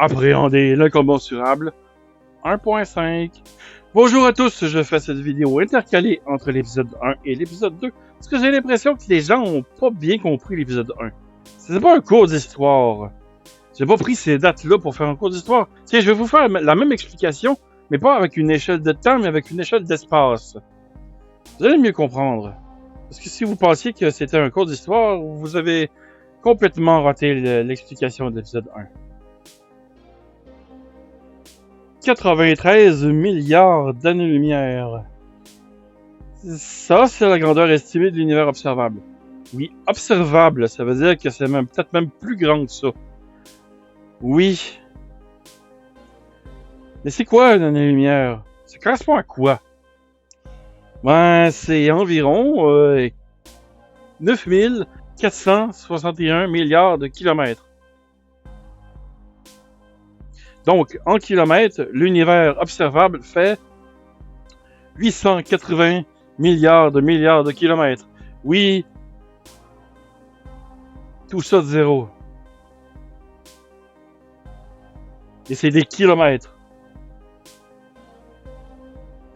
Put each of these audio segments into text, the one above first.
Appréhender l'incommensurable 1.5. Bonjour à tous, je fais cette vidéo intercalée entre l'épisode 1 et l'épisode 2 parce que j'ai l'impression que les gens ont pas bien compris l'épisode 1. C'est pas un cours d'histoire. J'ai pas pris ces dates-là pour faire un cours d'histoire. Tiens, je vais vous faire la même explication, mais pas avec une échelle de temps, mais avec une échelle d'espace. Vous allez mieux comprendre. Parce que si vous pensiez que c'était un cours d'histoire, vous avez complètement raté l'explication de l'épisode 1. 93 milliards d'années-lumière. Ça, c'est la grandeur estimée de l'univers observable. Oui, observable, ça veut dire que c'est peut-être même plus grand que ça. Oui. Mais c'est quoi une année-lumière? Ça correspond à quoi? Ben, c'est environ 9461 milliards de kilomètres. Donc, en kilomètres, l'univers observable fait 880 milliards de kilomètres. Oui, tout ça de zéro. Et c'est des kilomètres.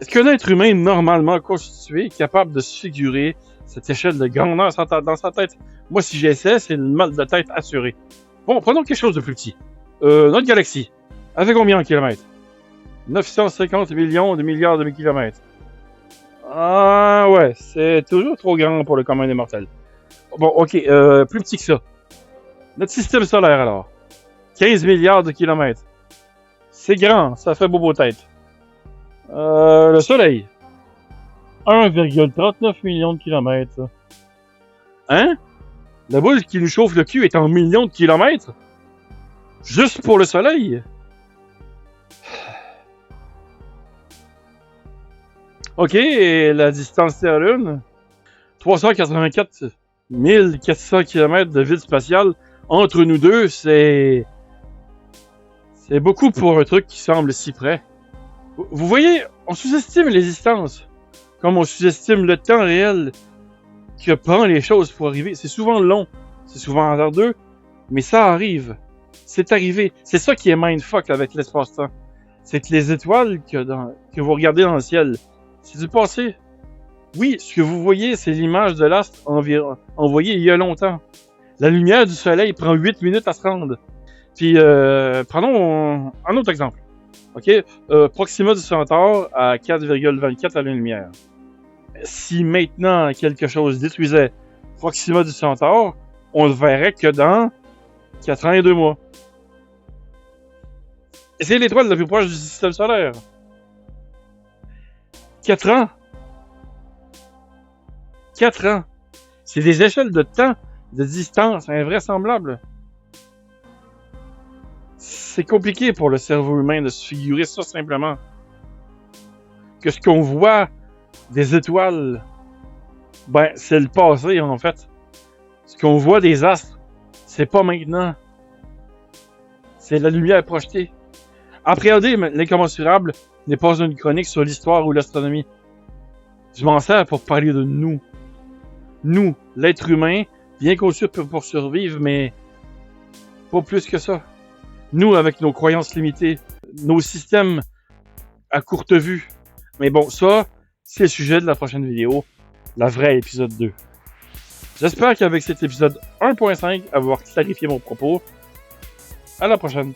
Est-ce qu'un être humain normalement constitué est capable de se figurer cette échelle de grandeur dans sa tête? Moi, si j'essaie, c'est une mal de tête assurée. Bon, prenons quelque chose de plus petit. Notre galaxie. Elle fait combien en kilomètres? 950 millions de milliards de kilomètres. Ah ouais, c'est toujours trop grand pour le commun des mortels. Bon, ok, plus petit que ça. Notre système solaire alors. 15 milliards de kilomètres. C'est grand, ça fait bobo tête. Le soleil. 1,39 millions de kilomètres. Hein? La boule qui nous chauffe le cul est en millions de kilomètres? Juste pour le soleil? Ok, et la distance Terre-Lune? 384 400 km de vide spatial entre nous deux, c'est beaucoup pour un truc qui semble si près. Vous voyez, on sous-estime les distances, comme on sous-estime le temps réel que prend les choses pour arriver. C'est souvent long, c'est souvent hasardeux, mais ça arrive. C'est arrivé. C'est ça qui est mindfuck avec l'espace-temps. C'est que les étoiles que vous regardez dans le ciel, c'est du passé. Oui, ce que vous voyez, c'est l'image de l'astre envoyée il y a longtemps. La lumière du soleil prend 8 minutes à se rendre. Puis, prenons un autre exemple. OK? Proxima du Centaure à 4,24 à la lumière. Si maintenant quelque chose détruisait Proxima du Centaure, on le verrait que dans 4 ans et 2 mois. Et c'est l'étoile la plus proche du système solaire. 4 ans. 4 ans. C'est des échelles de temps, de distance invraisemblables. C'est compliqué pour le cerveau humain de se figurer ça simplement. Que ce qu'on voit des étoiles, ben, c'est le passé en fait. Ce qu'on voit des astres, c'est pas maintenant. C'est la lumière projetée. Appréhender l'incommensurable n'est pas une chronique sur l'histoire ou l'astronomie. Je m'en sers pour parler de nous. Nous, l'être humain, bien conçu pour survivre, mais pas plus que ça. Nous, avec nos croyances limitées, nos systèmes à courte vue. Mais bon, ça, c'est le sujet de la prochaine vidéo, la vraie épisode 2. J'espère qu'avec cet épisode 1.5, avoir clarifié mon propos. À la prochaine.